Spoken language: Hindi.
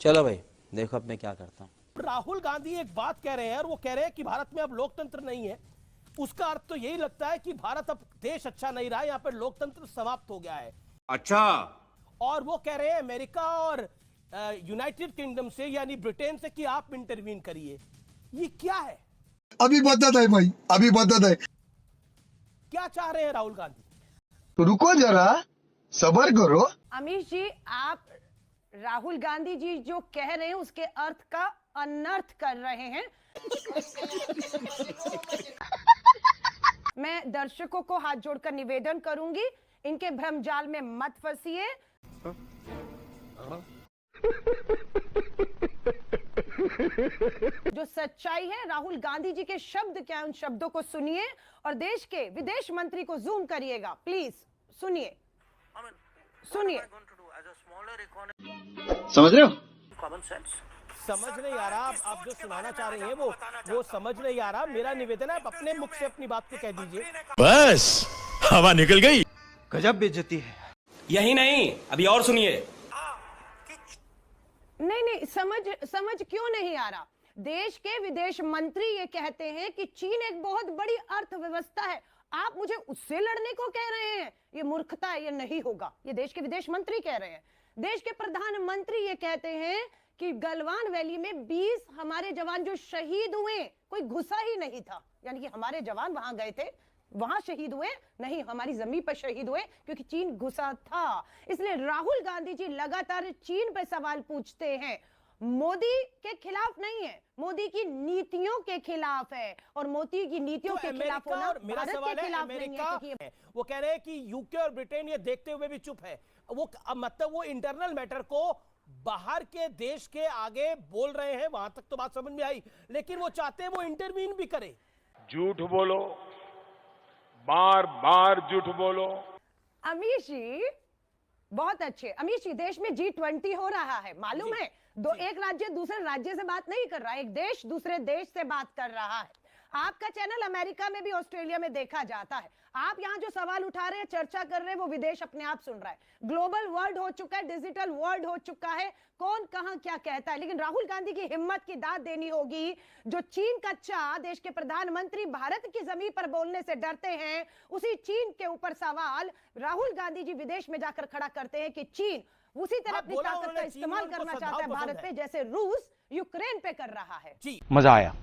चलो भाई देखो अब मैं क्या करता हूँ। राहुल गांधी एक बात कह रहे हैं और वो कह रहे हैं कि भारत में अब लोकतंत्र नहीं है। उसका अर्थ तो यही लगता है कि भारत अब देश अच्छा नहीं रहा, यहाँ पर लोकतंत्र समाप्त हो गया है। अच्छा। और वो कह रहे हैं अमेरिका और यूनाइटेड किंगडम से यानी ब्रिटेन से कि आप इंटरवीन करिए। ये क्या है? अभी बताता है भाई, अभी बताता है। क्या चाह रहे हैं राहुल गांधी? रुको जरा, सबर करो। अमीश जी, आप राहुल गांधी जी जो कह रहे हैं उसके अर्थ का अनर्थ कर रहे हैं। मैं दर्शकों को हाथ जोड़कर निवेदन करूंगी, इनके भ्रमजाल में मत फंसिए। जो सच्चाई है, राहुल गांधी जी के शब्द क्या है, उन शब्दों को सुनिए और देश के विदेश मंत्री को जूम करिएगा प्लीज। सुनिए सुनिए। समझ रहे हो? समझ नहीं आ रहा आप जो सुनाना चाह रही हैं वो समझ नहीं आ रहा। मेरा निवेदन है आप अपने मुख से अपनी बात को कह दीजिए। बस हवा निकल गई। गजब बेइज्जती है। यही नहीं, अभी और सुनिए। नहीं, समझ क्यों नहीं आ रहा? देश के विदेश मंत्री ये कहते हैं कि चीन एक बहुत बड़ी अर्थव्यवस्था है, आप मुझे उससे लड़ने को कह रहे हैं। ये मूर्खता है, ये नहीं होगा। ये देश के विदेश मंत्री कह रहे हैं। देश के प्रधानमंत्री ये कहते हैं कि गलवान वैली में 20 हमारे जवान जो शहीद हुए, कोई घुसा ही नहीं था, यानी कि हमारे जवान वहां गए थे, वहां शहीद हुए नहीं, हमारी जमीन पर शहीद हुए क्योंकि चीन घुसा था। इसलिए राहुल गांधी जी लगातार चीन पर सवाल पूछते हैं। मोदी के खिलाफ नहीं है, मोदी की नीतियों के खिलाफ है, और मोदी की नीतियों के खिलाफ होना भारत के खिलाफ नहीं है। वो कह रहे हैं कि यूके और ब्रिटेन ये देखते हुए भी चुप है। वो मतलब वो इंटरनल मैटर को बाहर के देश के आगे बोल रहे हैं, वहां तक तो बात समझ में आई, लेकिन वो चाहते हैं वो इंटरवीन भी करे। झूठ बोलो, बार बार झूठ बोलो। अमीश जी बहुत अच्छे। अमीश जी, देश में G20 हो रहा है, मालूम है? एक राज्य दूसरे राज्य से बात नहीं कर रहा है, एक देश दूसरे देश से बात कर रहा है। आपका चैनल अमेरिका में भी, ऑस्ट्रेलिया में देखा जाता है। आप यहाँ जो सवाल उठा रहे हैं, चर्चा कर रहे हैं, वो विदेश अपने आप सुन रहा है। ग्लोबल वर्ल्ड हो चुका है, डिजिटल वर्ल्ड हो चुका है, कौन कहां क्या कहता है। लेकिन राहुल गांधी की हिम्मत की दाद देनी होगी। जो चीन का चा देश के प्रधानमंत्री भारत की जमीन पर बोलने से डरते हैं, उसी चीन के ऊपर सवाल राहुल गांधी जी विदेश में जाकर खड़ा करते हैं कि चीन उसी तरह अपनी ताकत का इस्तेमाल करना चाहता है भारत पे, जैसे रूस यूक्रेन पे कर रहा है। मजा आया।